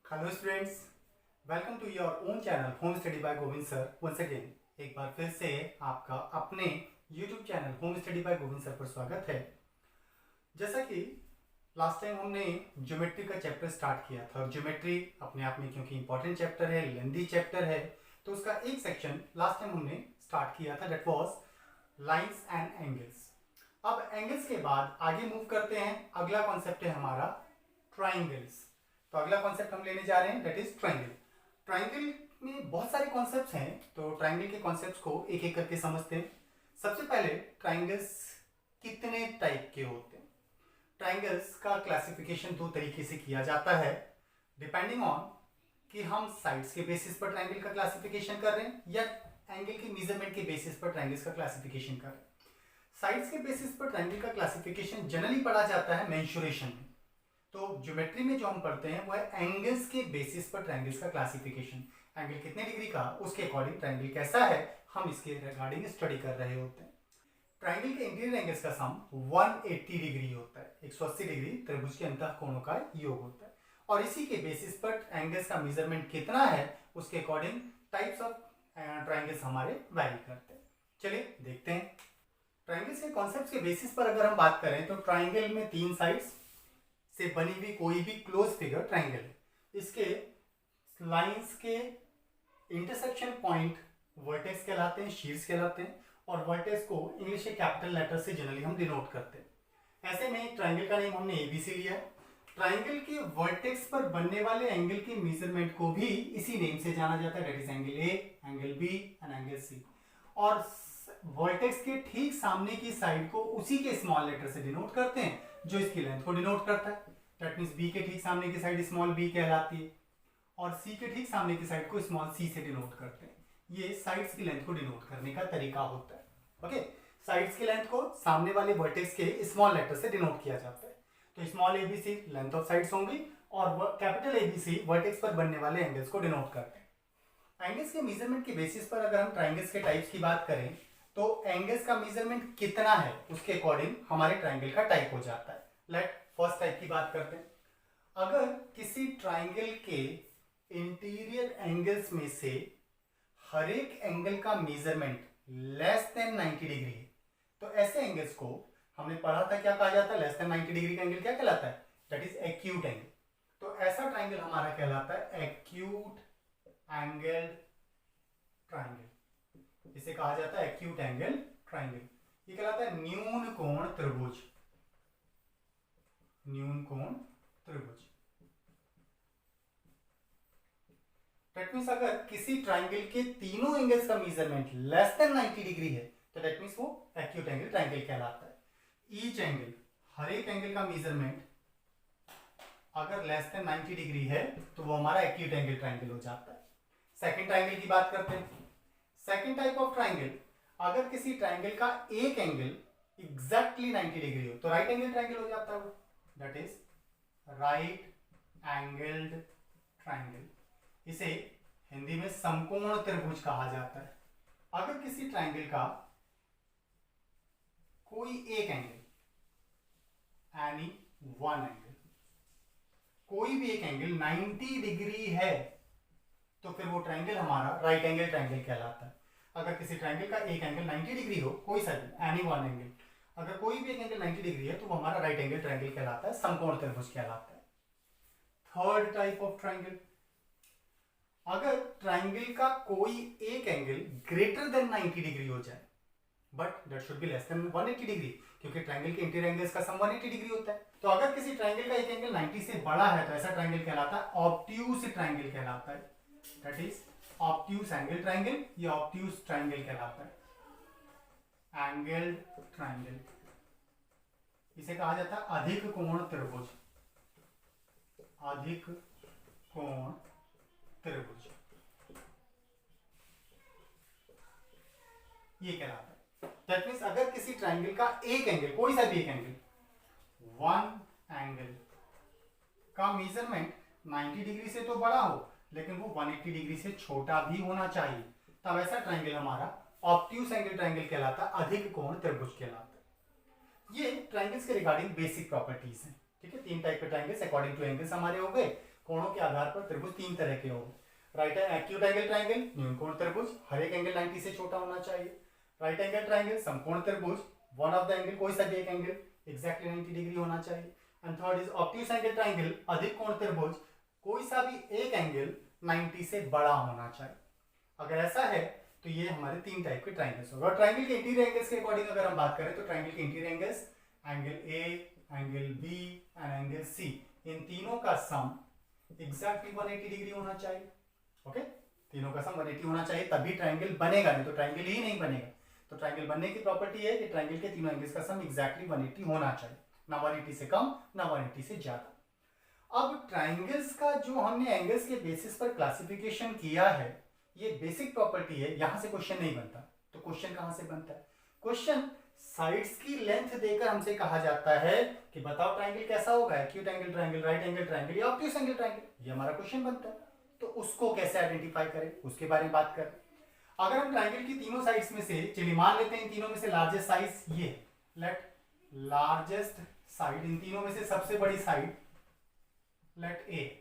Hello students, welcome to your own channel Home Study by Govind sir. Once again एक बार फिर से आपका अपने YouTube channel Home Study by Govind sir पर स्वागत है। जैसा कि लास्ट टाइम हमने ज्योमेट्री का चैप्टर स्टार्ट किया था और ज्योमेट्री अपने आप में क्योंकि इंपॉर्टेंट चैप्टर है, लेंथी चैप्टर है, तो उसका एक सेक्शन लास्ट टाइम हमने स्टार्ट किया था, that was lines and angles. अब एंगल्स के बाद आगे मूव करते हैं। अगला कॉन्सेप्ट है हमारा ट्राइंगल्स। तो अगला कॉन्सेप्ट हम लेने जा रहे हैं, दैट इज ट्राइंगल। ट्राइंगल में बहुत सारे कॉन्सेप्ट्स हैं, तो ट्राइंगल के कॉन्सेप्ट्स को एक एक करके समझते हैं। सबसे पहले ट्राइंगल्स कितने टाइप के होते हैं। ट्राइंगल्स का क्लासिफिकेशन दो तरीके से किया जाता है, डिपेंडिंग ऑन कि हम साइड्स के बेसिस पर ट्राइंगल का क्लासिफिकेशन कर रहे हैं या एंगल के मेजरमेंट के बेसिस पर ट्राइंगल्स का क्लासिफिकेशन कर रहे हैं। साइड्स के बेसिस पर ट्राइंगल का क्लासिफिकेशन जनरली पढ़ा जाता है मेंसुरेशन में। तो ज्योमेट्री में जो हम पढ़ते हैं वो है एंगल्स के बेसिस पर ट्राइंगल्स का क्लासिफिकेशन। एंगल कितने डिग्री का, उसके अकॉर्डिंग ट्राइंगल कैसा है, हम इसके रिगार्डिंग स्टडी कर रहे होते हैं। ट्राइंगल के इंटीरियर एंगल्स का सम 180 डिग्री होता है। 180 डिग्री त्रिभुज के अंतः कोणों का योग होता है और इसी के बेसिस पर एंगल्स का मेजरमेंट कितना है उसके अकॉर्डिंग टाइप्स ऑफ ट्राइंगल्स हमारे वैरी करते हैं। चलिए देखते हैं। ट्राइंगल्स के कॉन्सेप्ट के बेसिस पर अगर हम बात करें तो ट्राइंगल में तीन साइड्स से बनी हुई कोई भी क्लोज फिगर ट्राइंगल है। इसके लाइंस के इंटरसेक्शन पॉइंट वर्टेक्स कहलाते हैं, शीर्ष कहलाते हैं और वर्टेक्स को इंग्लिश के कैपिटल लेटर से जनरली हम डिनोट करते हैं। ऐसे में ट्राइंगल का नेम हमने एबीसी लिया है। ट्राइंगल के वर्टेक्स पर बनने वाले एंगल के मेजरमेंट को भी इसी नेम से जाना जाता है, that is angle A, angle B and angle C. और वर्टेक्स के ठीक सामने की साइड को उसी के स्मॉल लेटर से डिनोट करते हैं जो इसकी लेंथ को डिनोट करता है। दैट मींस बी के ठीक सामने की साइड स्मॉल बी कहलाती है और सी के ठीक सामने की साइड को स्मॉल सी से डिनोट करते हैं। ये साइड्स की लेंथ को डिनोट करने का तरीका होता है। ओके, साइड्स की लेंथ को सामने वाले वर्टेक्स के स्मॉल लेटर से डिनोट किया जाता है। तो small ABC length of sides होंगी और कैपिटल एबीसी वर्टेक्स पर बनने वाले एंगल्स को डिनोट करते हैं। एंगल्स के मेजरमेंट के बेसिस पर अगर हम ट्राइंगल्स के टाइप्स की बात करें तो एंगल्स का मेजरमेंट कितना है उसके अकॉर्डिंग हमारे ट्राइंगल का टाइप हो जाता है। लेट फर्स्ट टाइप की बात करते हैं। अगर किसी ट्राइंगल के इंटीरियर एंगल्स में से हर एक एंगल का मेजरमेंट लेस देन 90 डिग्री है तो ऐसे एंगल्स को हमने पढ़ा था क्या कहा जाता है, लेस देन 90 डिग्री का एंगल क्या कहलाता है, दैट इज एक्यूट एंगल। तो ऐसा ट्राइंगल हमारा कहलाता है एक्यूट एंगल ट्राइंगल। इसे कहा जाता है एक्यूट एंगल ट्राइंगल। ये कहलाता है न्यून कोण त्रिभुज। न्यून कोण त्रिभुज। दैट मींस अगर किसी ट्राइंगल के तीनों एंगल्स का मेजरमेंट लेस देन 90 डिग्री है तो दैट मींस वो एक्यूट एंगल ट्राइंगल कहलाता है। ईच एंगल, हर एक एंगल का मेजरमेंट अगर लेस देन 90 डिग्री है तो वो हमारा एक्यूट एंगल ट्राइंगल हो जाता है। सेकंड ट्राइंगल की बात करते हैं। सेकंड टाइप ऑफ ट्राइंगल, अगर किसी ट्राइंगल का एक एंगल एग्जैक्टली 90 डिग्री हो तो राइट एंगल ट्राइंगल हो जाता है वो, that is right angled triangle. इसे हिंदी में समकोण त्रिभुज कहा जाता है। अगर किसी ट्राइंगल का कोई एक एंगल, एनी वन एंगल, कोई भी एक एंगल 90 डिग्री है तो फिर वो ट्राइंगल हमारा राइट एंगल ट्राइंगल कहलाता है। अगर किसी ट्राइंगल का एक एंगल 90 डिग्री हो, कोई सा भी, एनी वन एंगल, अगर कोई भी एक एंगल 90 डिग्री है तो वो हमारा राइट एंगल ट्राइंगल कहलाता है, समकोण त्रिभुज कहलाता है। थर्ड टाइप ऑफ ट्राइंगल, अगर ट्राइंगल का कोई एक एंगल ग्रेटर देन 90 डिग्री हो जाए but that should be less than 180 degree, क्योंकि ट्राइंगल के इंटीरियर एंगल्स का सम 180 डिग्री होता है। तो अगर किसी ट्राइंगल का एक एंगल 90 से बड़ा है तो ऐसा ट्राइंगल कहलाता है ऑब्ट्यूज ट्राइंगल कहलाता है, that is obtuse angle triangle या ऑब्ट्यूज ट्राइंगल कहलाता है, एंगल ट्राइंगल। इसे कहा जाता है अधिक कोण त्रिभुज। अधिक कोण त्रिभुज ये कहलाता है। दैट मींस अगर किसी ट्राइंगल का एक एंगल, कोई सा भी एक एंगल, वन एंगल का मेजरमेंट 90 डिग्री से तो बड़ा हो लेकिन वो 180 डिग्री से छोटा भी होना चाहिए, तब ऐसा ट्राइंगल हमारा ऑब्ट्यूज एंगल ट्राइंगल कहलाता है, अधिक कोण त्रिभुज कहलाता है। ये ट्राइंगल्स के रिगार्डिंग बेसिक प्रॉपर्टीज हैं। ठीक है, तीन टाइप के ट्राइंगल्स अकॉर्डिंग टू एंगल्स हमारे हो गए कोणों के आधार पर त्रिभुज तीन तरह के होंगे। राइट एक्यूट एंगल ट्राइंगल, न्यूनकोण त्रिभुज, हर एक एंगल 90 से छोटा होना चाहिए। राइट एंगल ट्राइंगल, समकोण त्रिभुज, वन ऑफ द एंगल, कोई सा भी एक एंगल एग्जैक्टली 90 डिग्री होना चाहिए। And third is obtuse angle triangle, अधिक कोण त्रिभुज, कोई सा भी एक एंगल 90 से बड़ा होना चाहिए। अगर ऐसा है तो ये हमारे तीन टाइप के ट्राइंगल्स होगा। और ट्राइंगल के इंटीरियर एंगल्स के अकॉर्डिंग अगर हम बात करें तो ट्राइंगल के interior angles angle A, angle B and angle C, इन तीनों का सम एग्जैक्टली 180 डिग्री होना चाहिए। ओके, तीनों का सम 180 होना चाहिए, तभी ट्राइंगल बनेगा, नहीं तो ट्राइंगल ही नहीं बनेगा। तो ट्राइंगल बनने की प्रॉपर्टी है कि ट्राइंगल के तीनों एंगल्स का सम एग्जैक्टली 180 होना चाहिए, ना 180 से कम ना 180 से ज्यादा। अब ट्राइंगल्स का जो हमने एंगल्स के बेसिस पर क्लासिफिकेशन किया है, ये बेसिक प्रॉपर्टी है, यहां से क्वेश्चन नहीं बनता। तो क्वेश्चन कहां से बनता है? क्वेश्चन साइड्स की लेंथ देकर हमसे कहा जाता है कि बताओ ट्राइंगल कैसा होगा, acute angle triangle, right angle triangle या ऑब्ट्यूज एंगल ट्राइंगल, ये हमारा क्वेश्चन बनता है। तो उसको कैसे आइडेंटिफाई करें, उसके बारे में बात करें। अगर हम ट्राइंगल की तीनों साइड्स में से, चलिए मान लेते हैं इन तीनों में से लार्जेस्ट साइज ये, लेट लार्जेस्ट साइड, इन तीनों में से सबसे बड़ी साइड लेट ए,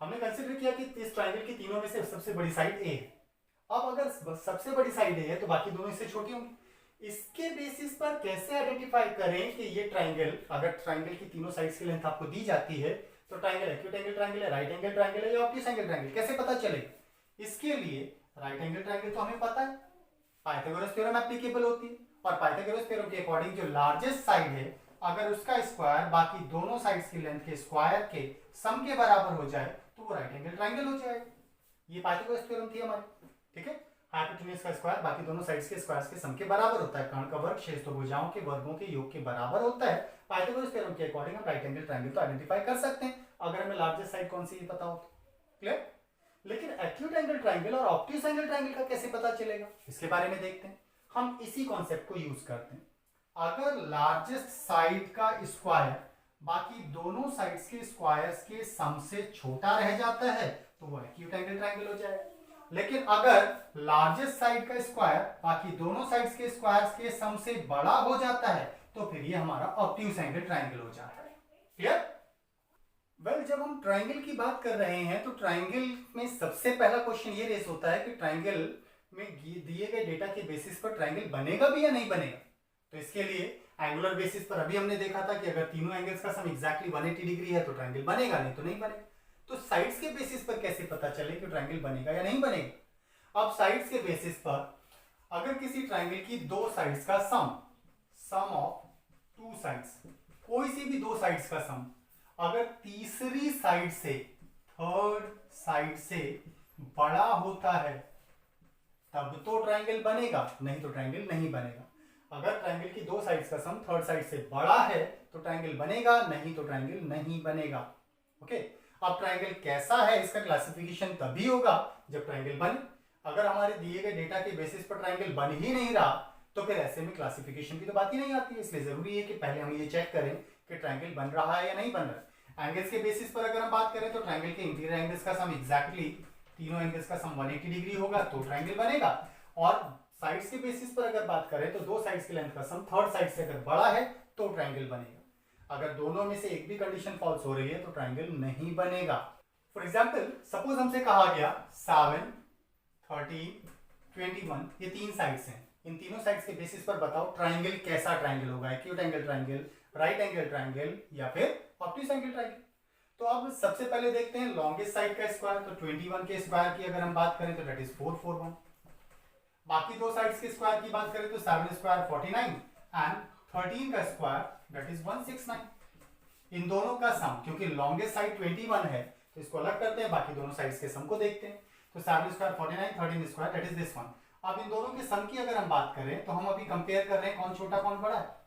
हमने कंसिडर किया कि इस ट्राइंगल की तीनों में से सबसे बड़ी साइड ए है। अब अगर सबसे बड़ी साइड ए है तो बाकी दोनों इससे छोटी होंगी। इसके बेसिस पर कैसे आइडेंटिफाई करें कि ये ट्राइंगल, अगर ट्राइंगल की तीनों साइड्स की लेंथ आपको दी जाती है तो ट्राइंगल एक्यूट एंगल ट्राइंगल है, राइट एंगल ट्राइंगल है या ऑब्ट्यूज एंगल ट्राइंगल, कैसे पता चलेगा? इसके लिए राइट एंगल ट्राइंगल तो हमें पता है, पाइथागोरस थ्योरम एप्लीकेबल होती है, और पाइथागोरस थ्योरम के अकॉर्डिंग जो लार्जेस्ट साइड है अगर उसका स्क्वायर बाकी दोनों साइड्स की लेंथ के स्क्वायर के सम के बराबर हो जाए तो वो राइट एंगल ट्राइंगल हो जाएगा। ये पाइथागोरस थ्योरम थी हमारी, ठीक है। हाइपोटेन्यूज का स्क्वायर बाकी दोनों साइड्स के स्क्वायर्स के सम के बराबर होता है, कर्ण का वर्ग शेष दो भुजाओं के वर्गों के योग के बराबर होता है। पाइथागोरस थ्योरम के अकॉर्डिंग हम राइट एंगल ट्राइंगल तो आइडेंटिफाई कर सकते हैं अगर हमें लार्जेस्ट साइड कौन सी ये पता हो तो। क्लियर? लेकिन एक्यूट एंगल ट्राइंगल और ऑब्ट्यूज एंगल ट्राइंगल का कैसे पता चलेगा, इसके बारे में देखते हैं। हम इसी कॉन्सेप्ट को यूज करते हैं। अगर लार्जेस्ट साइड का स्क्वायर बाकी दोनों साइड्स के स्क्वायर्स के सम से छोटा रह जाता है तो वो एक्यूट एंगल ट्राइंगल हो जाएगा। लेकिन अगर लार्जेस्ट साइड का स्क्वायर बाकी दोनों साइड्स के स्क्वायर्स के सम से बड़ा हो जाता है तो फिर ये हमारा ऑब्ट्यूज एंगल ट्राइंगल हो जाता है। क्लियर? वेल, जब हम ट्राइंगल की बात कर रहे हैं तो ट्राइंगल में सबसे पहला क्वेश्चन ये रेस होता है कि ट्राइंगल में दिए गए डेटा के बेसिस पर ट्राइंगल बनेगा भी या नहीं बनेगा। तो इसके लिए एंगुलर बेसिस पर अभी हमने देखा था कि अगर तीनों एंगल्स का सम एग्जैक्टली 180 डिग्री है तो ट्राइंगल बनेगा, नहीं तो नहीं बनेगा। तो साइड्स के बेसिस पर कैसे पता चले कि ट्राइंगल बनेगा या नहीं बनेगा? अब साइड्स के बेसिस पर अगर किसी ट्राइंगल की दो साइड्स का सम ऑफ टू साइड्स, कोई सी भी दो साइड्स का सम अगर तीसरी साइड से, थर्ड साइड से बड़ा होता है तब तो ट्राइंगल बनेगा, नहीं तो ट्राइंगल नहीं बनेगा। अगर ट्राइंगल की दो साइड्स का सम थर्ड साइड से बड़ा है तो ट्राइंगल बनेगा, नहीं तो ट्राइंगल नहीं बनेगा। ओके, अब ट्राइंगल कैसा है इसका क्लासिफिकेशन तभी होगा जब ट्राइंगल बने। अगर हमारे दिए गए डेटा के बेसिस पर ट्राइंगल बन ही नहीं रहा तो फिर ऐसे में क्लासिफिकेशन की तो बात ही नहीं आती है। इसलिए जरूरी है कि पहले हम ये चेक करें कि ट्राइंगल बन रहा है या नहीं बन रहा। एंगल्स के बेसिस पर अगर हम बात करें तो ट्राइंगल के इंटीरियर एंगल्स का सम एग्जैक्टली तीनों एंगल्स का सम 180 डिग्री होगा तो ट्राइंगल बनेगा। और साइड्स के बेसिस पर अगर बात करें तो दो साइड्स की लेंथ का सम थर्ड साइड से अगर बड़ा है तो ट्राइंगल बनेगा। अगर दोनों में से एक भी कंडीशन फॉल्स हो रही है तो ट्राइंगल नहीं बनेगा। फॉर एग्जाम्पल, सपोज हमसे कहा गया 7, 13, 21 ये तीन साइड्स हैं, इन तीनों साइड्स के बेसिस पर बताओ ट्राइंगल कैसा ट्राइंगल होगा, acute angle triangle, right angle triangle या फिर ऑब्ट्यूज एंगल ट्राइंगल। तो अब सबसे पहले देखते हैं लॉन्गेस्ट साइड का स्क्वायर। तो 21 के स्क्वायर की अगर हम बात करें तो दैट इज 441। बाकी दो साइड्स के स्क्वायर की बात करें तो 7 स्क्वायर 49 एंड 13 का स्क्वायर दैट इज 169। इन दोनों का सम, क्योंकि लॉन्गेस्ट साइड 21 है तो इसको अलग करते हैं, बाकी दोनों साइड्स के सम को देखते हैं। तो 7 square 49, 13 square that is this one. अब इन दोनों के सम की अगर हम बात करें तो हम अभी कंपेयर कर रहे हैं कौन छोटा कौन बड़ा है।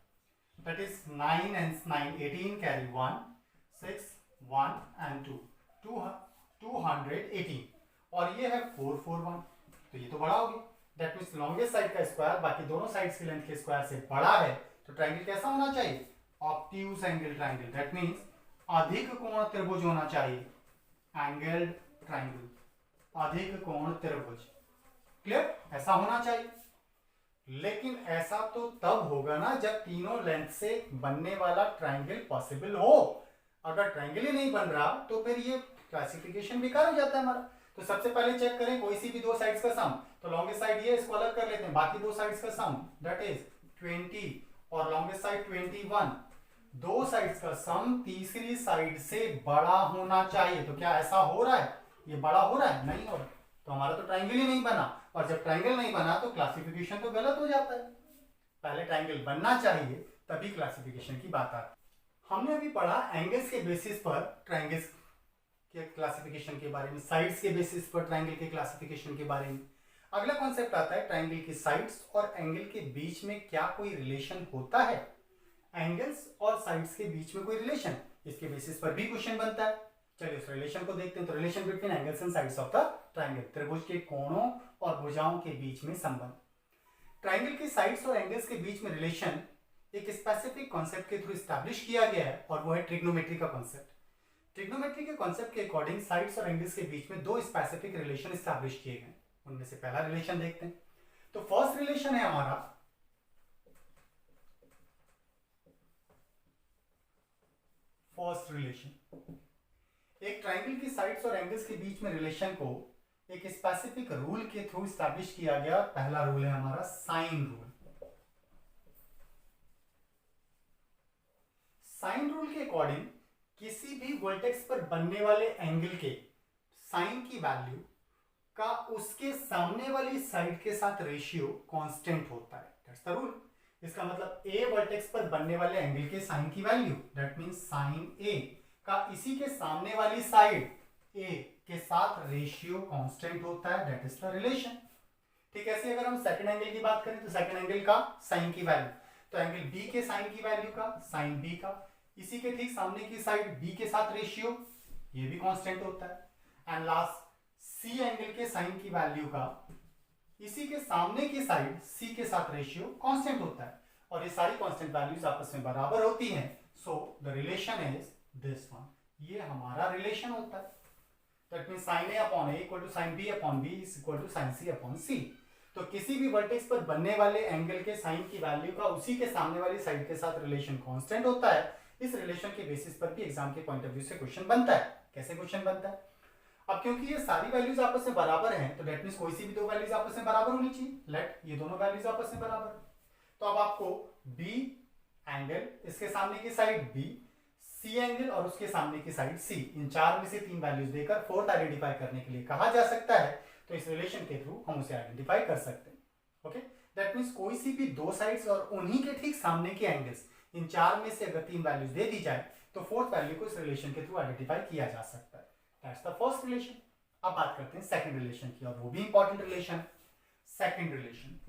That is 9 and 9 18 carry 1 6 1 and 2 218 और ये है 441 तो ये तो बड़ा हो गया। दैट मींस लॉन्गेस्ट साइड का स्क्वायर बाकी दोनों साइड्स की लेंथ के स्क्वायर से बड़ा है तो ट्राइंगल कैसा होना चाहिए? Obtuse angle triangle. That means अधिक कोण त्रिभुज होना चाहिए, एंगल्ड ट्राइंगल, अधिक कोण त्रिभुज। क्लियर? ऐसा होना चाहिए। लेकिन ऐसा तो तब होगा ना जब तीनों लेंथ से बनने वाला ट्राइंगल पॉसिबल हो। अगर ट्राइंगल ही नहीं बन रहा तो फिर ये क्लासिफिकेशन बेकार हो जाता है हमारा। तो सबसे पहले चेक करें कोई सी भी दो साइड्स का सम, तो लॉन्गेस्ट साइड ये, इसको अलग कर लेते हैं, बाकी दो साइड्स का सम दैट इज 20 और लॉन्गेस्ट साइड 21, दो साइड्स का सम तीसरी साइड से बड़ा होना चाहिए। तो क्या ऐसा हो रहा है, ये बड़ा हो रहा है? नहीं हो रहा, तो हमारा तो ट्राइंगल ही नहीं बना, और जब ट्राइंगल नहीं बना तो क्लासिफिकेशन तो गलत हो जाता है। पहले ट्राइंगल बनना चाहिए तभी क्लासिफिकेशन की बात आती है। हमने अभी पढ़ा एंगल्स के बेसिस पर ट्राइंगल्स के क्लासिफिकेशन के बारे में, साइड्स के बेसिस पर ट्राइंगल के क्लासिफिकेशन के बारे में। अगला कॉन्सेप्ट आता है ट्राइंगल की साइड्स और एंगल के बीच में क्या कोई रिलेशन होता है। एंगल्स और साइड्स के बीच में कोई रिलेशन, इसके बेसिस पर भी क्वेश्चन बनता है। चलिए उस रिलेशन को देखते हैं। तो relation between angles and sides of the triangle, त्रिभुज के कोणों और भुजाओं के बीच में संबंध। ट्राइंगल की साइड्स और एंगल्स के बीच में रिलेशन एक स्पेसिफिक कॉन्सेप्ट के थ्रू स्टैब्लिश किया गया है और वो है ट्रिग्नोमेट्री का कॉन्सेप्ट। ट्रिग्नोमेट्री के कॉन्सेप्ट के अकॉर्डिंग साइड्स और एंगल्स के बीच में दो स्पेसिफिक रिलेशन स्टैब्लिश किए गए। उनमें से पहला रिलेशन देखते हैं। तो फर्स्ट रिलेशन है हमारा फर्स्ट रिलेशन, एक ट्राइंगल की साइड्स और एंगल्स के बीच में रिलेशन को एक स्पेसिफिक रूल के थ्रू स्टैब्लिश किया गया। पहला रूल है हमारा साइन रूल। साइन रूल के अकॉर्डिंग किसी भी वर्टेक्स पर बनने वाले एंगल के साइन की वैल्यू का उसके सामने वाली साइड के साथ रेशियो कांस्टेंट होता है। That's the rule. इसका मतलब ए वर्टेक्स पर बनने वाले एंगल के साइन की वैल्यू दैट मींस साइन ए का इसी के सामने वाली साइड ए के साथ रेशियो कांस्टेंट होता है। That is the relation. ठीक है, ऐसे अगर हम सेकंड एंगल की बात करें तो सेकंड एंगल का साइन की वैल्यू, तो एंगल बी के साइन की वैल्यू का साइन बी का इसी के ठीक सामने की साइड बी के साथ रेशियो, ये भी कांस्टेंट होता है। एंड लास्ट सी एंगल के साइन की वैल्यू का इसी के सामने की साइड सी के साथ रेशियो कांस्टेंट होता है, और ये सारी कांस्टेंट वैल्यूज आपस में बराबर होती हैं। So the relation is this one, ये हमारा रिलेशन होता है। That means sin a upon a equal to sin b upon b is equal to sin c upon c। तो किसी भी वर्टेक्स पर बनने वाले एंगल के साइन की वैल्यू का उसी के सामने वाली साइड के साथ रिलेशन कांस्टेंट होता है। इस रिलेशन के बेसिस पर भी एग्जाम के पॉइंट ऑफ व्यू से क्वेश्चन बनता है। कैसे क्वेश्चन बनता है? अब क्योंकि ये सारी वैल्यूज आपस में बराबर हैं, तो दैट मींस कोई सी भी दो वैल्यूज आपस में बराबर होनी चाहिए। लेट ये दोनों वैल्यूज आपस में बराबर है, तो अब आपको b एंगल, इसके सामने की साइड b, c एंगल और उसके सामने की साइड c, इन चार में से तीन वैल्यूज देकर फोर्थ आइडेंटिफाई करने के लिए कहा जा सकता है। तो इस रिलेशन के थ्रू हम उसे आइडेंटिफाई कर सकते हैं। ओके, दैट मींस कोई सी भी दो साइड्स और उन्हीं के ठीक सामने के एंगल्स, इन चार में से अगर तीन वैल्यूज दे दी जाए तो फोर्थ वैल्यू को इस रिलेशन के थ्रू आइडेंटिफाई किया जा सकता है। That's the first relation. अब बात करते हैं सेकंड रिलेशन की, और वो भी इंपॉर्टेंट रिलेशन। सेकंड रिलेशन,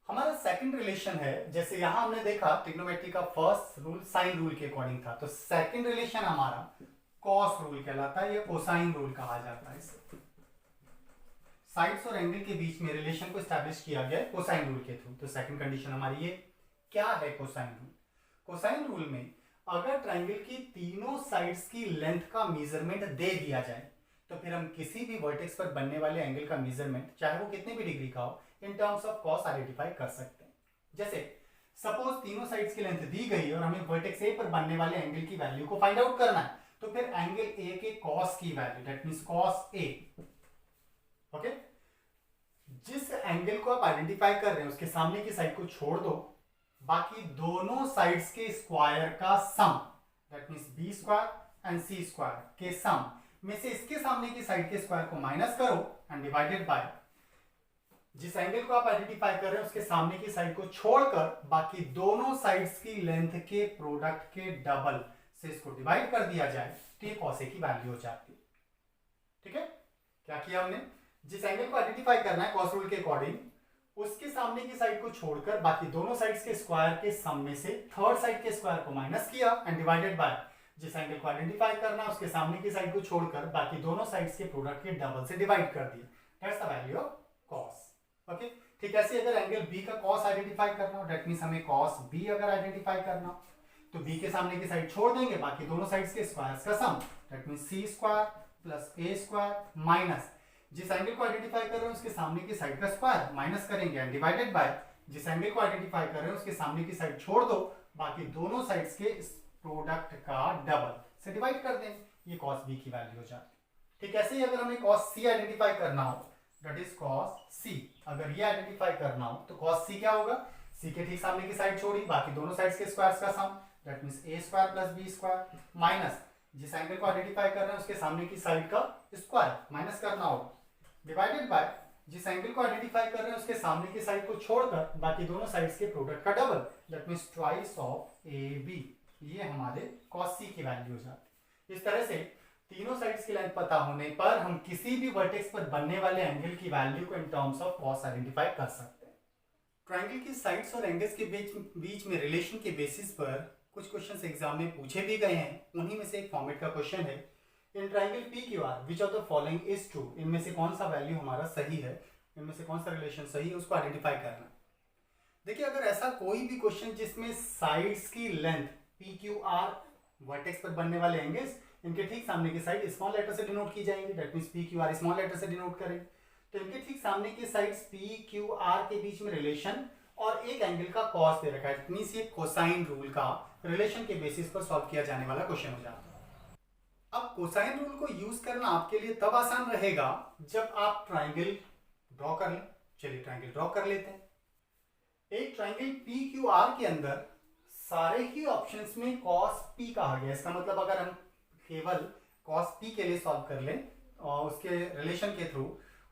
हमारा सेकंड रिलेशन है, जैसे यहां हमने देखा ट्रिग्नोमेट्री का फर्स्ट रूल साइन रूल के अकॉर्डिंग था, तो सेकंड रिलेशन हमारा कॉस रूल कहलाता है, या कोसाइन रूल कहा जाता है इसे। साइड्स और एंगल के बीच में रिलेशन को एस्टैब्लिश किया गया है कोसाइन रूल के थ्रू। तो सेकंड कंडीशन हमारी ये क्या है, कोसाइन रूल। कोसाइन रूल में अगर ट्राइंगल की तीनों साइड्स की लेंथ का मेजरमेंट दे दिया जाए तो फिर हम किसी भी वर्टेक्स पर बनने वाले एंगल का मेजरमेंट, चाहे वो कितने भी डिग्री का हो, in terms of cos identify कर सकते हैं। जैसे सपोज तीनों साइड्स की लेंथ दी गई और हमें वर्टेक्स ए पर बनने वाले एंगल की वैल्यू को फाइंड आउट करना है, तो फिर एंगल ए के कॉस की value that means cos A, okay, जिस एंगल को आप आइडेंटिफाई कर रहे हैं उसके सामने की साइड को छोड़ दो, बाकी दोनों साइड्स के स्क्वायर का sum that means B square and C square के सम में से इसके सामने की साइड के स्क्वायर को माइनस करो एंड डिवाइडेड बाय जिस एंगल को आप आइडेंटिफाई कर रहे हैं उसके सामने की साइड को छोड़कर बाकी दोनों साइड्स की लेंथ के प्रोडक्ट के डबल से इसको डिवाइड कर दिया जाए तो ये कॉस ए की वैल्यू हो जाती है। ठीक है, क्या किया हमने, जिस एंगल को आइडेंटिफाई करना है कॉस रूल के अकॉर्डिंग, उसके सामने की साइड को छोड़कर बाकी दोनों साइड्स के स्क्वायर के सम में से थर्ड साइड के स्क्वायर को माइनस किया एंड डिवाइडेड बाय जिस एंगल को आइडेंटिफाई करना है उसके सामने की साइड को छोड़कर बाकी दोनों साइड्स के प्रोडक्ट के डबल से डिवाइड कर दिया। That's the value of cos. Okay, ठीक है, ऐसे अगर एंगल बी का कॉस आइडेंटिफाई करना हो, दैट मींस हमें कॉस बी अगर आइडेंटिफाई करना हो तो बी के सामने की साइड छोड़ देंगे, बाकी दोनों साइड्स के स्क्वायर्स का sum that means C square plus A square minus जिस एंगल को आइडेंटिफाई कर रहे हैं उसके सामने की साइड का स्क्वायर माइनस करेंगे एंड डिवाइडेड बाय जिस एंगल को आइडेंटिफाई कर रहे हैं उसके सामने की साइड छोड़ दो, बाकी दोनों साइड्स के प्रोडक्ट का डबल से डिवाइड कर दें, ये cos b की वैल्यू हो जाती है। ठीक ऐसे ही अगर हमें cos c आइडेंटिफाई करना हो, दैट इज cos c, अगर ये आइडेंटिफाई करना हो तो cos c क्या होगा, c के ठीक सामने की साइड छोड़ी, बाकी दोनों साइड्स के स्क्वायर्स का sum, that means a square plus b square, minus जिस एंगल को आइडेंटिफाई कर रहे हैं उसके सामने की साइड का स्क्वायर माइनस करना होगा, डिवाइडेड बाय जिस एंगल को आइडेंटिफाई कर रहे हैं उसके सामने की साइड को छोड़कर बाकी दोनों साइड्स के प्रोडक्ट का double, that means twice of AB, ये हमारे cos c की वैल्यू हो जाती है। इस तरह से तीनों साइड्स की लेंथ पता होने पर हम किसी भी वर्टेक्स पर बनने वाले एंगल की वैल्यू को in terms of cos identify कर सकते हैं। ट्रायंगल की साइड्स और एंगल्स के बीच में रिलेशन के बेसिस पर कुछ क्वेश्चंस एग्जाम में पूछे भी गए हैं, उन्हीं में से एक फॉर्मेट का क्वेश्चन है, in triangle PQR which of the following is true, इनमें से कौन सा वैल्यू हमारा सही है, इनमें से कौन सा रिलेशन सही है, उसको आइडेंटिफाई करना। देखिए अगर ऐसा कोई भी क्वेश्चन जिसमें साइड्स की लेंथ PQR वर्टेक्स पर बनने वाले एंगल्स इनके ठीक सामने की साइड स्मॉल लेटर से डिनोट की जाएंगी, that means PQR small letter से डिनोट करेंगे, तो इनके ठीक सामने की साइड्स PQR के बीच में रिलेशन और एक एंगल का cos दे रखा है, मींस ये कोसाइन रूल का रिलेशन के बेसिस पर सॉल्व किया जाने वाला क्वेश्चन हो जाता है। अब कोसाइन रूल को यूज करना आपके लिए तब आसान रहेगा जब आप ट्राइंगल ड्रॉ कर लें। चलिए ट्राइंगल ड्रॉ कर लेते हैं। एक ट्राइंगल PQR के अंदर सारे ही ऑप्शंस में cos P कहा गया, इसका मतलब अगर हम केवल cos P के लिए सॉल्व कर लें और उसके रिलेशन के थ्रू,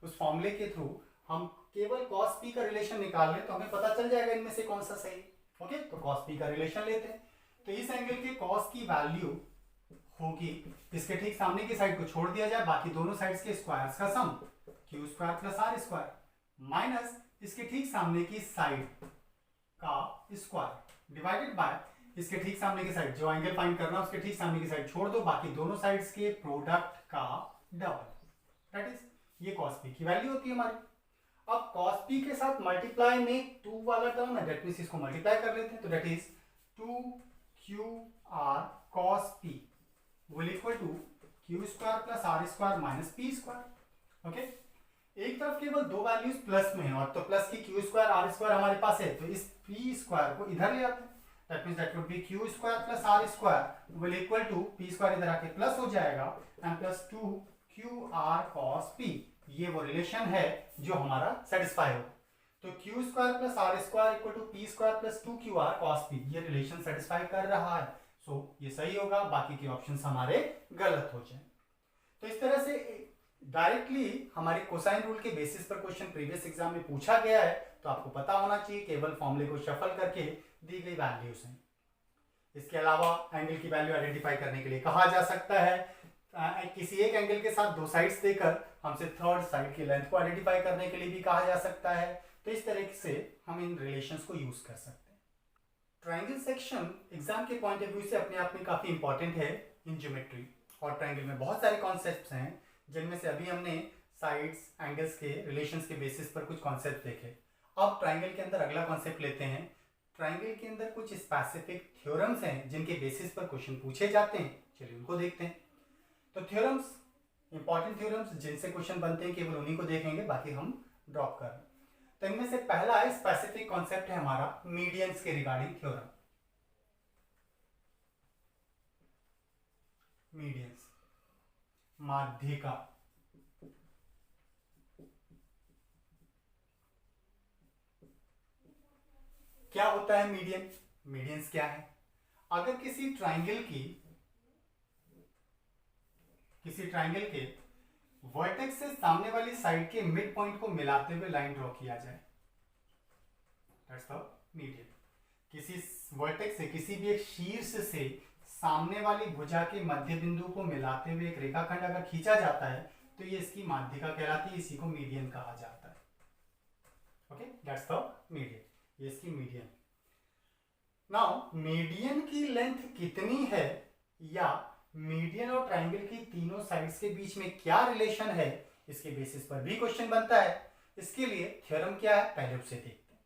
उस फॉर्मूले के थ्रू हम केवल cos P का रिलेशन निकाल लें तो हमें पता चल जाएगा इनमें से कौन सा सही। ओके, तो cos P का रिलेशन लेते हैं, तो इस एंगल के cos की वैल्यू होगी, इसके ठीक सामने की साइड को छोड़ दिया जाए, बाकी दोनों साइड्स के स्क्वायर्स का सम q square plus r square minus इसके ठीक सामने की साइड का स्क्वायर डिवाइडेड बाय इसके ठीक सामने की साइड, जो एंगल फाइंड करना है उसके ठीक सामने की साइड छोड़ दो, बाकी दोनों साइड्स के प्रोडक्ट का डबल, दैट इज ये cos P की वैल्यू होती है हमारी। अब cos P के साथ मल्टीप्लाई में 2 वाला टर्म है, दैट मींस इसको मल्टीप्लाई कर लेते हैं, तो that is 2QR cos P will equal to q square plus r square minus p square. Okay, एक तरफ केवल दो वैल्यूज प्लस में है और तो प्लस की q स्क्वायर r स्क्वायर हमारे पास है, तो इस p स्क्वायर को इधर ले आते हैं, that means that would be q square plus r square will equal to p square इधर आके प्लस हो जाएगा and plus 2QR cos p, ये वो रिलेशन है जो हमारा सेटिस्फाई हो, तो q square plus r square equal to p square plus 2QR cos p, ये रिलेशन सेटिस्फाई कर रहा है, सो ये सही होगा, बाकी के ऑप्शंस हमारे गलत हो जाएं। तो इस तरह से डायरेक्टली हमारे कोसाइन रूल के बेसिस पर क्वेश्चन प्रीवियस एग्जाम में पूछा गया है, तो आपको पता होना चाहिए, केवल फॉर्मूले को शफल करके दी गई वैल्यूज हैं। इसके अलावा एंगल की वैल्यू आइडेंटिफाई करने के लिए कहा जा सकता है, किसी एक एंगल के साथ दो साइड्स देकर हमसे थर्ड साइड की लेंथ को आइडेंटिफाई करने के लिए भी कहा जा सकता है, तो इस तरह से हम इन रिलेशंस को यूज कर सकते हैं। ट्राइंगल सेक्शन एग्जाम के पॉइंट ऑफ व्यू से अपने आप में काफी इंपॉर्टेंट है इन ज्योमेट्री, और ट्राइंगल में बहुत सारे कॉन्सेप्ट्स हैं जिनमें से अभी हमने साइड्स एंगल्स के रिलेशंस के बेसिस पर कुछ कॉन्सेप्ट देखे। अब ट्राइंगल के अंदर अगला कॉन्सेप्ट लेते हैं। ट्राइंगल के अंदर कुछ स्पेसिफिक थ्योरम्स हैं जिनके बेसिस पर क्वेश्चन पूछे जाते हैं, चलिए उनको देखते हैं। तो थ्योरम्स, इंपॉर्टेंट थ्योरम्स जिनसे क्वेश्चन बनते हैं, केवल उन्हीं को देखेंगे, बाकी हम ड्रॉप कर रहे हैं। तो इनमें से पहला स्पेसिफिक कॉन्सेप्ट है हमारा मीडियंस के रिगार्डिंग थ्योरम। मीडियंस, माध्यिका, क्या होता है मीडियन? मीडियंस क्या है? अगर किसी ट्राइंगल के वर्टेक्स से सामने वाली साइड के मिड पॉइंट को मिलाते हुए लाइन ड्रॉ किया जाए, दैट्स द मीडियन। किसी वर्टेक्स से, किसी भी एक शीर्ष से सामने वाली भुजा के मध्य बिंदु को मिलाते हुए एक रेखाखंड अगर खींचा जाता है तो ये इसकी माध्यिका कहलाती है, इसी को मीडियन कहा जाता है। ओके, दैट्स द मीडियन, ये इसकी मीडियन। नाउ मीडियन की लेंथ कितनी है या मीडियन और ट्राइंगल की तीनों साइड्स के बीच में क्या रिलेशन है, इसके बेसिस पर भी क्वेश्चन बनता है। इसके लिए थ्योरम क्या है पहले उसे देखते हैं।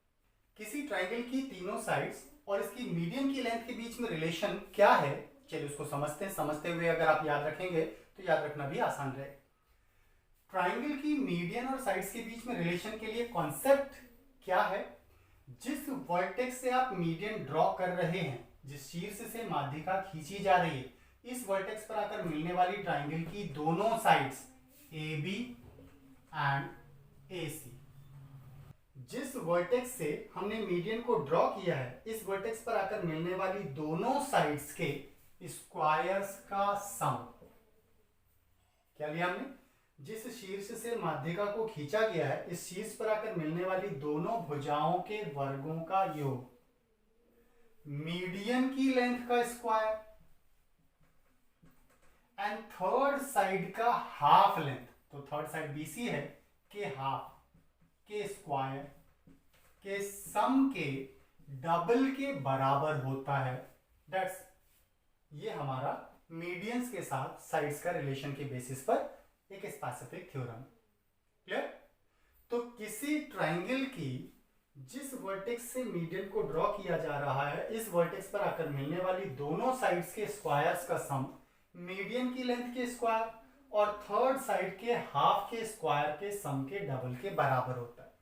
किसी ट्राइंगल की तीनों साइड्स और इसकी मीडियन की लेंथ के बीच में रिलेशन क्या है, चलिए उसको समझते हैं। समझते हुए अगर आप याद रखेंगे तो याद रखना भी आसान रहेगा। ट्राइंगल की मीडियन और साइड्स के बीच में रिलेशन के लिए कॉन्सेप्ट क्या है? जिस वर्टेक्स से आप मीडियन ड्रॉ कर रहे हैं, जिस शीर्ष से माध्यिका खींची जा रही है, इस वर्टेक्स पर आकर मिलने वाली ट्राइंगल की दोनों साइड्स ए बी एंड ए सी, जिस वर्टेक्स से हमने मीडियन को ड्रॉ किया है, इस वर्टेक्स पर आकर मिलने वाली दोनों साइड्स के स्क्वायर्स का सम। क्या लिया हमने? जिस शीर्ष से माध्यिका को खींचा गया है, इस शीर्ष पर आकर मिलने वाली दोनों भुजाओं के वर्गों का योग, मीडियन की लेंथ का स्क्वायर एंड थर्ड साइड का हाफ लेंथ, तो थर्ड साइड बीसी है, के हाफ के स्क्वायर के सम के डबल के बराबर होता है। दैट्स, ये हमारा मीडियंस के साथ साइड्स का रिलेशन के बेसिस पर एक स्पेसिफिक थ्योरम। क्लियर? तो किसी ट्राइंगल की जिस वर्टेक्स से मीडियन को ड्रॉ किया जा रहा है, इस वर्टेक्स पर आकर मिलने वाली दोनों साइड्स के स्क्वायर्स का सम मीडियन की लेंथ के स्क्वायर और थर्ड साइड के हाफ के स्क्वायर के सम के डबल के बराबर होता है।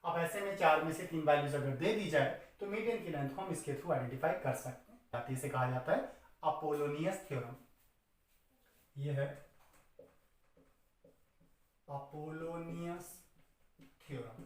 अब ऐसे में 4 में से 3 वैल्यूज अगर दे दी जाए तो मीडियन की लेंथ को हम इसके थ्रू आइडेंटिफाई कर सकते हैं। इसे कहा जाता है अपोलोनियस थ्योरम। ये है अपोलोनियस थ्योरम।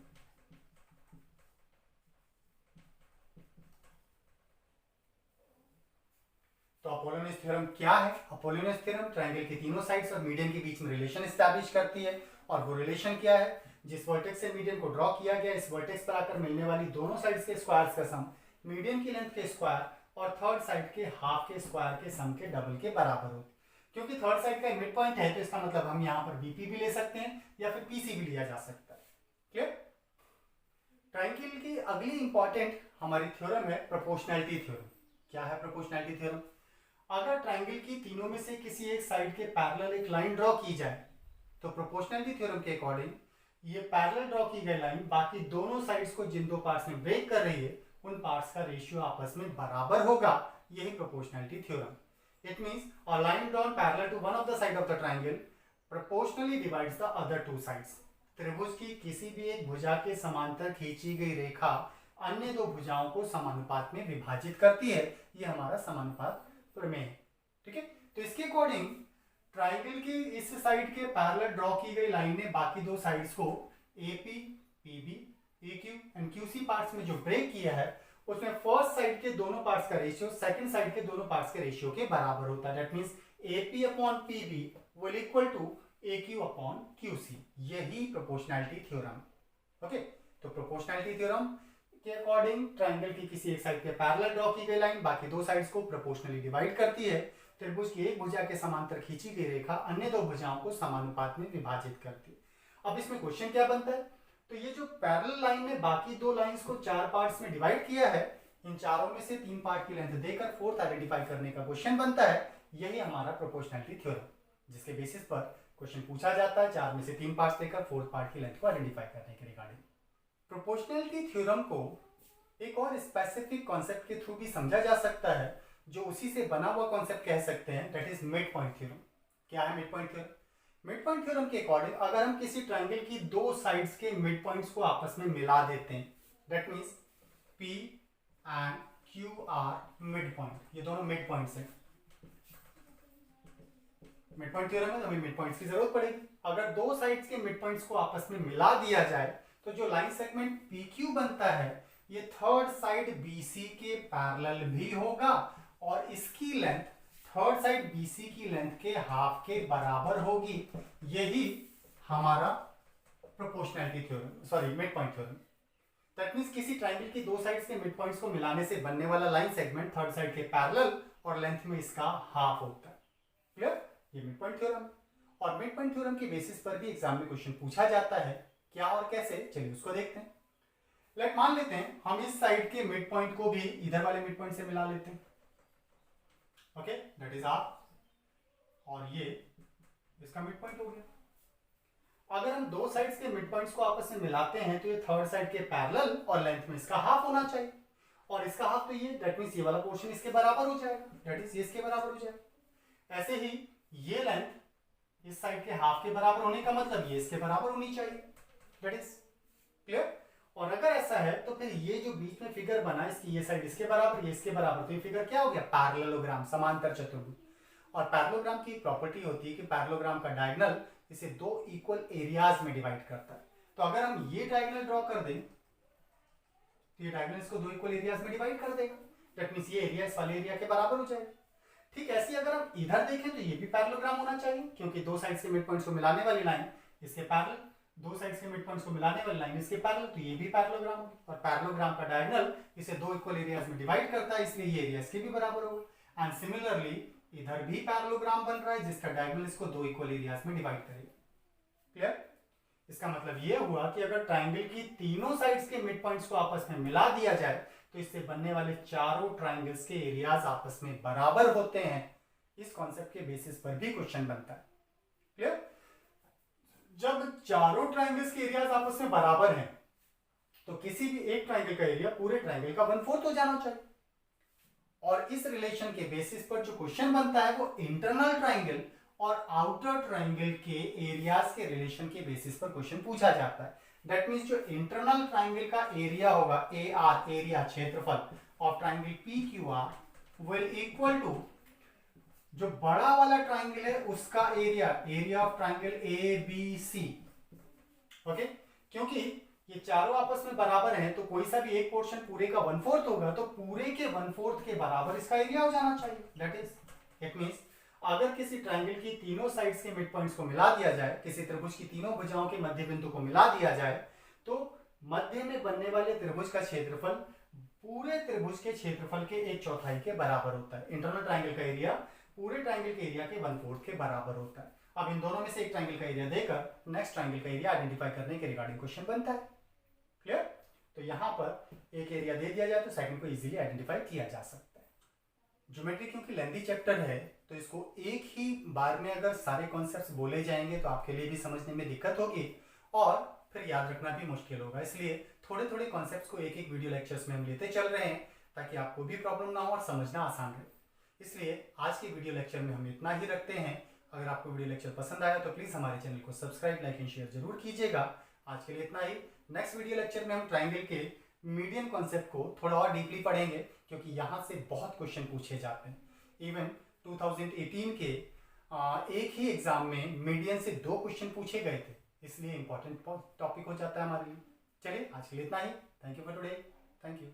तो अपोलोनियस थ्योरम क्या है? अपोलोनियस थ्योरम ट्रायंगल की तीनों साइड्स और मीडियन के बीच में रिलेशन एस्टैब्लिश करती है। और वो रिलेशन क्या है? जिस वर्टेक्स से मीडियन को ड्रॉ किया गया, इस वर्टेक्स पर आकर मिलने वाली दोनों साइड्स के स्क्वायर्स का सम मीडियन की लेंथ के स्क्वायर और थर्ड साइड के हाफ के स्क्वायर के सम के डबल के बराबर होती है। क्योंकि थर्ड साइड का मिड पॉइंट है, तो इसका मतलब हम यहाँ पर बीपी भी ले सकते हैं या फिर पीसी भी लिया जा सकता है। क्लियर? ट्रायंगल की अगली इंपॉर्टेंट हमारी थ्योरम है प्रोपोर्शनैलिटी थ्योरम। क्या है प्रोपोर्शनैलिटी थ्योरम? अगर ट्रायंगल की तीनों में से किसी एक साइड के पैरेलल एक लाइन ड्रॉ की जाए, तो प्रोपोर्शनैलिटी थ्योरम के अकॉर्डिंग ये पैरेलल ड्रॉ की गई लाइन बाकी दोनों साइड्स को जिन दो पार्ट्स में ब्रेक कर रही है, उन पार्ट्स का रेशियो आपस में बराबर होगा। यही proportionality theorem. It means a line drawn parallel to one of the side of the triangle proportionally divides the other two sides. त्रिभुज की किसी भी एक भुजा के समांतर खींची गई रेखा अन्य दो भुजाओं को समानुपात में विभाजित करती है। ये हमारा समानुपात प्रमेय है। ठीक है? तो इसके अकॉर्डिंग ट्राइंगल की इस साइड के पैरेलल ड्रॉ की गई लाइन ने बाकी दो साइड्स को AP, PB, EQ and QC parts में जो ब्रेक किया है, उसमें फर्स्ट साइड के दोनों पार्ट्स का रेशियो सेकंड साइड के दोनों पार्ट्स के रेशियो के बराबर होता है। That means AP upon PB will equal to AQ upon QC। यही प्रोपोर्शनैलिटी थ्योरम। ओके, तो प्रोपोर्शनैलिटी थ्योरम के अकॉर्डिंग ट्रायंगल की किसी एक साइड पे पैरेलल ड्रॉ की गई लाइन बाकी दो साइड्स को प्रोपोर्शनली डिवाइड करती है। त्रिभुज की एक भुजा के समांतर खींची गई रेखा अन्य दो भुजाओं को समानुपात में विभाजित करती है। अब इसमें क्वेश्चन क्या बनता है? तो ये जो पैरेलल लाइन ने बाकी दो लाइंस को 4 पार्ट्स में डिवाइड किया है, इन चारों में से 3 पार्ट की लेंथ देकर फोर्थ आइडेंटिफाई करने का क्वेश्चन बनता है। यही हमारा प्रोपोर्शनैलिटी थ्योरम, जिसके बेसिस पर क्वेश्चन पूछा जाता है 4 में से 3 पार्ट्स देकर फोर्थ पार्ट की लेंथ को आइडेंटिफाई करने के रिगार्डिंग। प्रोपोर्शनैलिटी थ्योरम को एक और स्पेसिफिक कॉन्सेप्ट के थ्रू भी समझा जा सकता है, जो उसी से बना हुआ कॉन्सेप्ट कह सकते हैं, that is mid point theorem. क्या है mid point theorem? Mid point theorem के अकॉर्डिंग अगर हम किसी ट्रायंगल की दो साइड्स के मिड पॉइंट्स को आपस में मिला देते हैं, that means P and Q are midpoint, ये दोनों मिड पॉइंट्स हैं। मिड पॉइंट थ्योरम में हमें मिड पॉइंट्स की जरूरत पड़ेगी। अगर दो साइड्स के मिड पॉइंट्स को आपस में मिला दिया जाए, तो जो लाइन सेगमेंट PQ बनता है, ये थर्ड साइड BC के पैरेलल भी होगा और इसकी लेंथ थर्ड साइड BC की लेंथ के हाफ के बराबर होगी। यही हमारा proportionality theorem, sorry mid point theorem. That means किसी ट्रायंगल की दो साइड्स के मिड पॉइंट्स को मिलाने से बनने वाला लाइन सेगमेंट थर्ड साइड के पैरेलल और लेंथ में इसका हाफ होता है। क्लियर? ये मिड पॉइंट थ्योरम। और मिड पॉइंट थ्योरम के बेसिस पर भी एग्जाम में क्वेश्चन पूछा जाता है। क्या और कैसे? चलिए उसको देखते हैं। लेट मान लेते हैं हम इस साइड के मिड पॉइंट को भी इधर वाले मिड पॉइंट से मिला लेते हैं। ओके, दैट इज आप, और ये इसका मिड पॉइंट हो गया। अगर हम दो साइड्स के मिड पॉइंट्स को आपस में मिलाते हैं, तो ये थर्ड साइड के पैरेलल और लेंथ में इसका हाफ होना चाहिए, और इसका हाफ तो ये, दैट मींस ये वाला पोर्शन इसके बराबर हो जाएगा, दैट इज ये इसके बराबर हो जाएगा। ऐसे ही ये लेंथ इस साइड के हाफ के बराबर होने का मतलब ये इसके बराबर होनी चाहिए, दैट इज क्लियर। और अगर ऐसा है तो फिर ये जो बीच में फिगर बना, इसकी ये साइड इसके बराबर, ये इसके बराबर, तो ये फिगर क्या हो गया? पैरेललोग्राम, समांतर चतुर्भुज। और पैरेललोग्राम की प्रॉपर्टी होती है कि पैरेललोग्राम का डायगोनल इसे दो इक्वल एरियाज में डिवाइड करता है। तो अगर हम ये डायगोनल ड्रॉ कर दें तो ये डायगोनल इसको दो इक्वल एरियाज में डिवाइड कर देगा। दैट मींस ये एरिया इस वाले एरिया के बराबर हो जाएगा। ठीक ऐसे अगर हम इधर देखें तो ये भी पैरेललोग्राम होना चाहिए, क्योंकि दो साइड्स के मिड पॉइंट्स को मिलाने वाली लाइन इसके पैरेलल, दो साइड्स के मिड पॉइंट्स को मिलाने वाली लाइन इसके पैरेलल, तो ये भी पैरेललोग्राम होगी। और पैरेललोग्राम का डायगोनल इसे दो इक्वल एरियाज में डिवाइड करता है, इसलिए ये एरिया इसके भी बराबर होगा। एंड सिमिलरली इधर भी पैरेललोग्राम बन रहा है जिसका डायगोनल इसको दो इक्वल एरियाज में डिवाइड करेगा। क्लियर? इसका मतलब ये हुआ कि अगर ट्राइंगल की तीनों साइड्स के मिड पॉइंट्स को आपस में मिला दिया जाए तो इससे बनने वाले चारों ट्राइंगल्स के एरियाज आपस में बराबर होते हैं। इस कॉन्सेप्ट के बेसिस पर भी क्वेश्चन बनता है। क्लियर? जब चारों ट्राइंगल्स के एरियाज आपस में बराबर हैं तो किसी भी एक ट्राइंगल का एरिया पूरे ट्राइंगल का 1/4 हो जाना चाहिए। और इस रिलेशन के बेसिस पर जो क्वेश्चन बनता है वो इंटरनल ट्राइंगल और आउटर ट्राइंगल के एरियाज के रिलेशन के बेसिस पर क्वेश्चन पूछा जाता है। दैट मींस जो इंटरनल ट्राइंगल का एरिया होगा AR, एरिया क्षेत्रफल of triangle PQR will equal to जो बड़ा वाला ट्राइंगल है उसका area of triangle ABC। Okay, क्योंकि ये चारों आपस में बराबर हैं तो कोई सा भी एक पोर्शन पूरे का 1/4 होगा तो पूरे के 1/4 के बराबर इसका एरिया हो जाना चाहिए। दैट इज इट मींस अगर किसी ट्राइंगल की तीनों साइड्स के मिड पॉइंट्स को मिला दिया जाए, किसी त्रिभुज की तीनों भुजाओं के मध्य बिंदु को मिला दिया जाए तो मध्य में बनने वाले त्रिभुज का क्षेत्रफल पूरे त्रिभुज के क्षेत्रफल के 1/4 के बराबर होता है। इंटरनल ट्राइंगल का एरिया पूरे ट्राइंगल के एरिया के 1/4 के बराबर होता है। अब इन दोनों में से एक ट्राइंगल का एरिया देकर नेक्स्ट ट्राइंगल का एरिया आइडेंटिफाई करने के रिगार्डिंग क्वेश्चन बनता है। क्लियर? तो यहां पर एक एरिया दे दिया जाए तो सेकंड को इजीली आइडेंटिफाई किया जा सकता है। ज्योमेट्री क्योंकि लेंथी चैप्टर है तो इसको एक ही बार में अगर सारे कॉन्सेप्ट्स बोले जाएंगे तो आपके लिए भी समझने में दिक्कत होगी और फिर याद रखना भी मुश्किल होगा। इसलिए थोड़े थोड़े कॉन्सेप्ट्स को एक एक वीडियो लेक्चर्स में हम लेते चल रहे हैं ताकि आपको भी प्रॉब्लम ना हो और समझना आसान रहे। इसलिए आज के वीडियो लेक्चर में हम इतना ही रखते हैं। अगर आपको वीडियो लेक्चर पसंद आया तो प्लीज़ हमारे चैनल को सब्सक्राइब, लाइक एंड शेयर जरूर कीजिएगा। आज के लिए इतना ही। नेक्स्ट वीडियो लेक्चर में हम ट्राइंगल के मीडियन कॉन्सेप्ट को थोड़ा और डीपली पढ़ेंगे क्योंकि यहाँ से बहुत क्वेश्चन पूछे जाते हैं। इवन 2018 के एक ही एग्जाम में मीडियन से 2 क्वेश्चन पूछे गए थे, इसलिए इंपॉर्टेंट टॉपिक हो जाता है हमारे लिए। चलिए आज के लिए इतना ही। Thank you for today. Thank you.